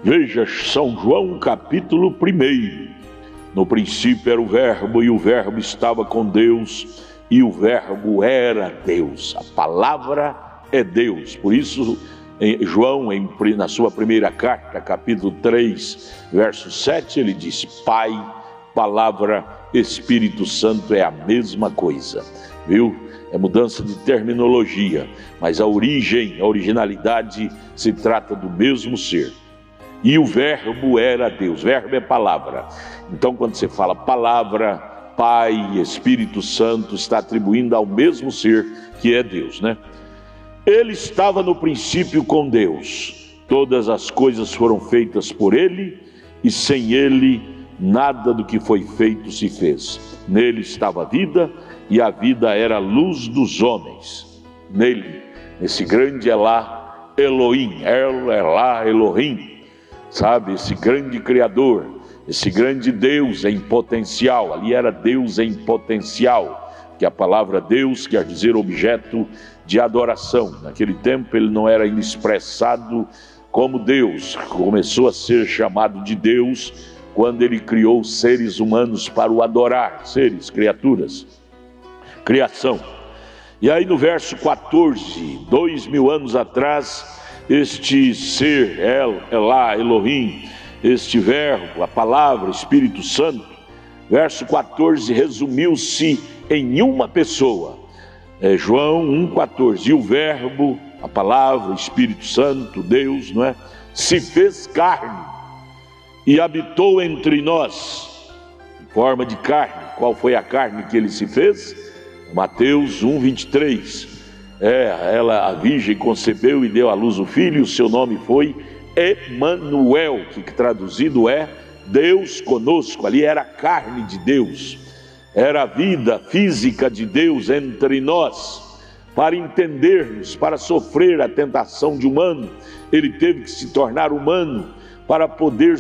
Veja São João capítulo 1. No princípio era o Verbo, e o Verbo estava com Deus, e o Verbo era Deus. A palavra é Deus. Por isso, João, na sua primeira carta, capítulo 3, verso 7, ele diz: Pai, palavra, Espírito Santo é a mesma coisa. Viu? É mudança de terminologia, mas a origem, a originalidade se trata do mesmo ser. E o Verbo era Deus. Verbo é palavra. Então, quando você fala palavra, Pai, Espírito Santo, está atribuindo ao mesmo ser que é Deus, né? Ele estava no princípio com Deus. Todas as coisas foram feitas por Ele, e sem Ele nada do que foi feito se fez. Nele estava a vida, e a vida era a luz dos homens. Nele, nesse grande Elá, Elohim, Elá, Elohim, sabe, esse grande Criador, esse grande Deus em potencial. Ali era Deus em potencial, que a palavra Deus quer dizer objeto de adoração. Naquele tempo ele não era expressado como Deus, começou a ser chamado de Deus quando ele criou seres humanos para o adorar, seres, criaturas, criação. E aí no verso 14, 2000 anos atrás, este ser, Elá, Elohim, este Verbo, a palavra, Espírito Santo, verso 14, resumiu-se em uma pessoa. João 1,14, e o Verbo, a palavra, Espírito Santo, Deus, não é? Se fez carne e habitou entre nós, em forma de carne. Qual foi a carne que ele se fez? Mateus 1,23. A virgem concebeu e deu à luz o filho, o seu nome foi Emanuel, que traduzido é Deus conosco. Ali era a carne de Deus, era a vida física de Deus entre nós. Para entendermos, para sofrer a tentação de humano, ele teve que se tornar humano para poder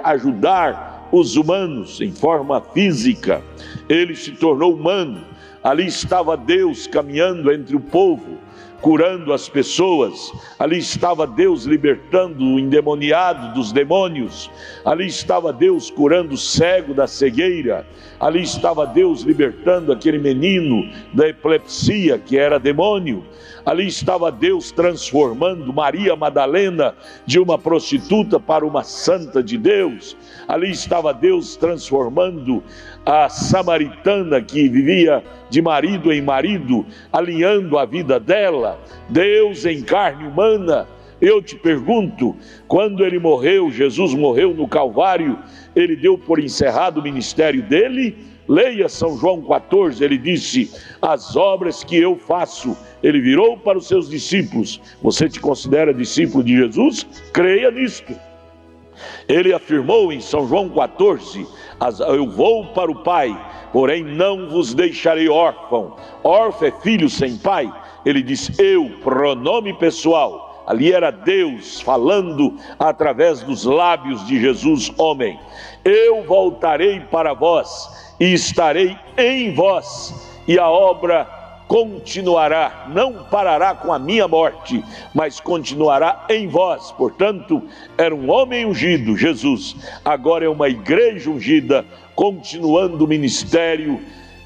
ajudar os humanos em forma física. Ele se tornou humano. Ali estava Deus caminhando entre o povo, curando as pessoas. Ali estava Deus libertando o endemoniado dos demônios. Ali estava Deus curando o cego da cegueira. Ali estava Deus libertando aquele menino da epilepsia, que era demônio. Ali estava Deus transformando Maria Madalena de uma prostituta para uma santa de Deus. Ali estava Deus transformando a samaritana que vivia de marido em marido, alinhando a vida dela. Deus em carne humana. Eu te pergunto, quando ele morreu, Jesus morreu no Calvário, ele deu por encerrado o ministério dele? Leia São João 14, ele disse: as obras que eu faço. Ele virou para os seus discípulos: você te considera discípulo de Jesus? Creia nisto. Ele afirmou em São João 14, eu vou para o Pai, porém não vos deixarei órfão. Órfão é filho sem pai. Ele diz eu, pronome pessoal. Ali era Deus falando através dos lábios de Jesus, homem. Eu voltarei para vós e estarei em vós, e a obra continuará, não parará com a minha morte, mas continuará em vós. Portanto, era um homem ungido, Jesus. Agora é uma igreja ungida, continuando o ministério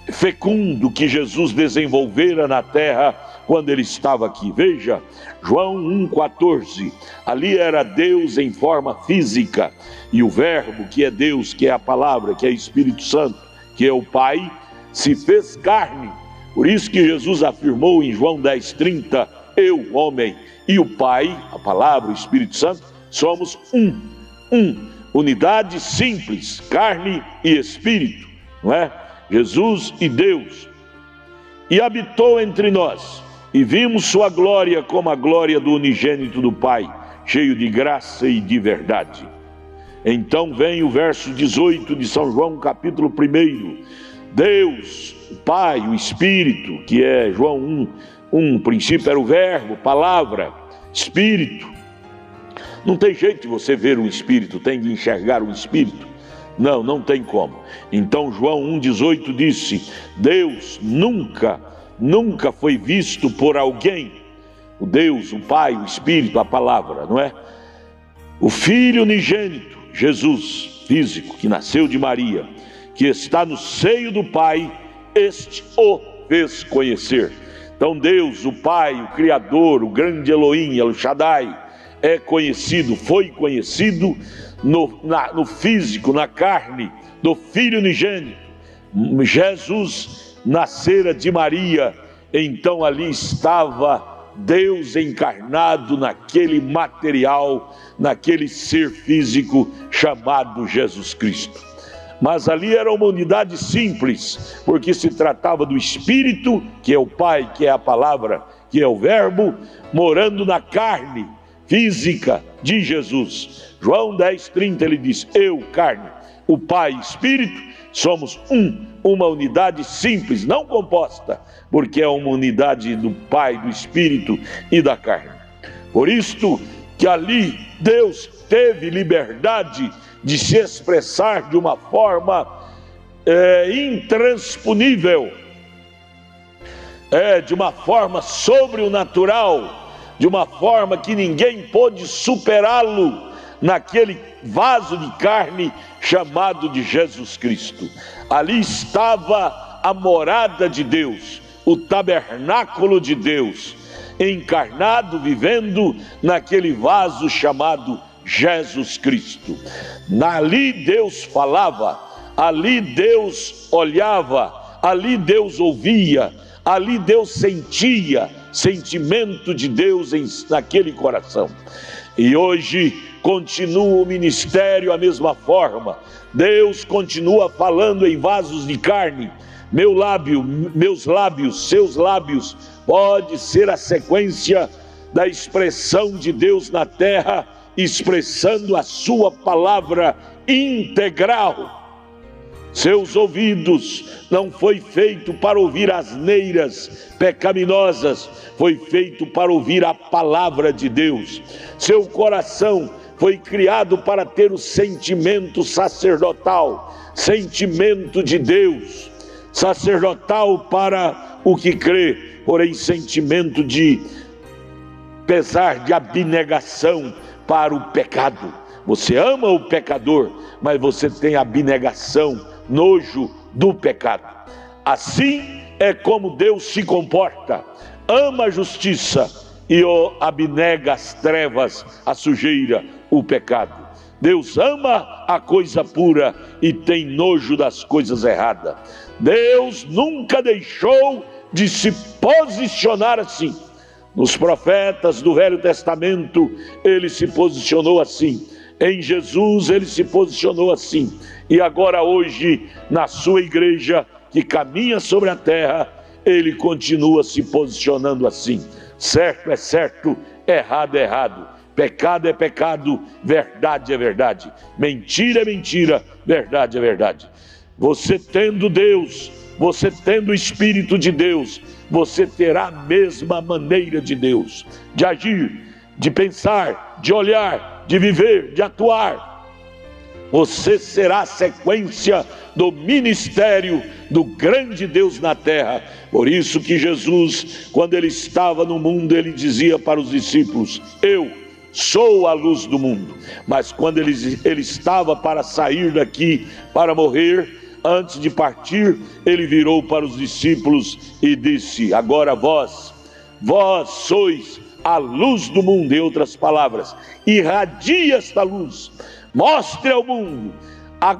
fecundo que Jesus desenvolvera na terra quando ele estava aqui. Veja, João 1,14, ali era Deus em forma física, e o Verbo, que é Deus, que é a palavra, que é Espírito Santo, que é o Pai, se fez carne. Por isso que Jesus afirmou em João 10,30, eu, homem, e o Pai, a palavra, o Espírito Santo, somos unidade simples, carne e espírito, não é? Jesus e Deus. E habitou entre nós, e vimos sua glória como a glória do unigênito do Pai, cheio de graça e de verdade. Então vem o verso 18 de São João capítulo 1. Deus, o Pai, o Espírito, que é João 1, princípio era o Verbo, palavra, Espírito. Não tem jeito de você ver um Espírito, tem de enxergar um Espírito. Não tem como. Então João 1,18 disse: Deus nunca foi visto por alguém. O Deus, o Pai, o Espírito, a palavra, não é? O Filho unigênito, Jesus, físico, que nasceu de Maria, que está no seio do Pai, este o fez conhecer. Então Deus, o Pai, o Criador, o grande Elohim, El Shaddai, é conhecido, foi conhecido no físico, na carne do Filho unigênito. Jesus nascera de Maria, então ali estava Deus encarnado naquele material, naquele ser físico chamado Jesus Cristo. Mas ali era uma unidade simples, porque se tratava do Espírito, que é o Pai, que é a palavra, que é o Verbo, morando na carne física de Jesus. João 10:30 ele diz: eu, carne, o Pai e Espírito, somos uma unidade simples, não composta, porque é uma unidade do Pai, do Espírito e da carne. Por isto que ali Deus teve liberdade de se expressar de uma forma intransponível, de uma forma sobrenatural, de uma forma que ninguém pôde superá-lo naquele vaso de carne chamado de Jesus Cristo. Ali estava a morada de Deus, o tabernáculo de Deus, encarnado, vivendo naquele vaso chamado Jesus Cristo. Ali Deus falava, ali Deus olhava, ali Deus ouvia, ali Deus sentia, sentimento de Deus naquele coração. E hoje continua o ministério a mesma forma. Deus continua falando em vasos de carne. Meu lábio, meus lábios, seus lábios, pode ser a sequência da expressão de Deus na terra, expressando a sua palavra integral. Seus ouvidos não foi feito para ouvir asneiras pecaminosas, foi feito para ouvir a palavra de Deus. Seu coração foi criado para ter o sentimento sacerdotal, sentimento de Deus, sacerdotal para o que crê, porém sentimento de pesar, de abnegação para o pecado. Você ama o pecador, mas você tem abnegação, nojo do pecado. Assim é como Deus se comporta: ama a justiça e abnega as trevas, a sujeira, o pecado. Deus ama a coisa pura e tem nojo das coisas erradas. Deus nunca deixou de se posicionar assim. Nos profetas do Velho Testamento ele se posicionou assim, em Jesus ele se posicionou assim, e agora hoje na sua igreja que caminha sobre a terra, ele continua se posicionando assim. Certo é certo, errado é errado, pecado é pecado, verdade é verdade, mentira é mentira, verdade é verdade. Você tendo Deus, você tendo o Espírito de Deus, você terá a mesma maneira de Deus, de agir, de pensar, de olhar, de viver, de atuar. Você será a sequência do ministério do grande Deus na terra. Por isso que Jesus, quando ele estava no mundo, ele dizia para os discípulos: eu sou a luz do mundo. Mas quando ele estava para sair daqui, para morrer, antes de partir, ele virou para os discípulos e disse: agora vós sois a luz do mundo. Em outras palavras, irradie esta luz, mostre ao mundo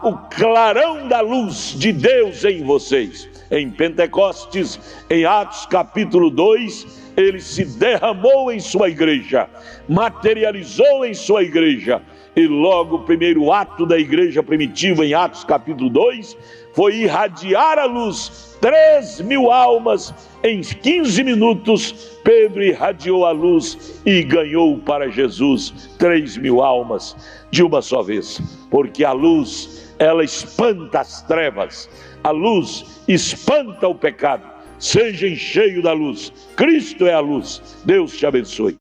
o clarão da luz de Deus em vocês. Em Pentecostes, em Atos capítulo 2, ele se derramou em sua igreja, materializou em sua igreja. E logo o primeiro ato da igreja primitiva, em Atos capítulo 2, foi irradiar a luz. 3.000 almas em 15 minutos, Pedro irradiou a luz e ganhou para Jesus 3.000 almas de uma só vez. Porque a luz, ela espanta as trevas, a luz espanta o pecado. Seja cheio da luz, Cristo é a luz. Deus te abençoe.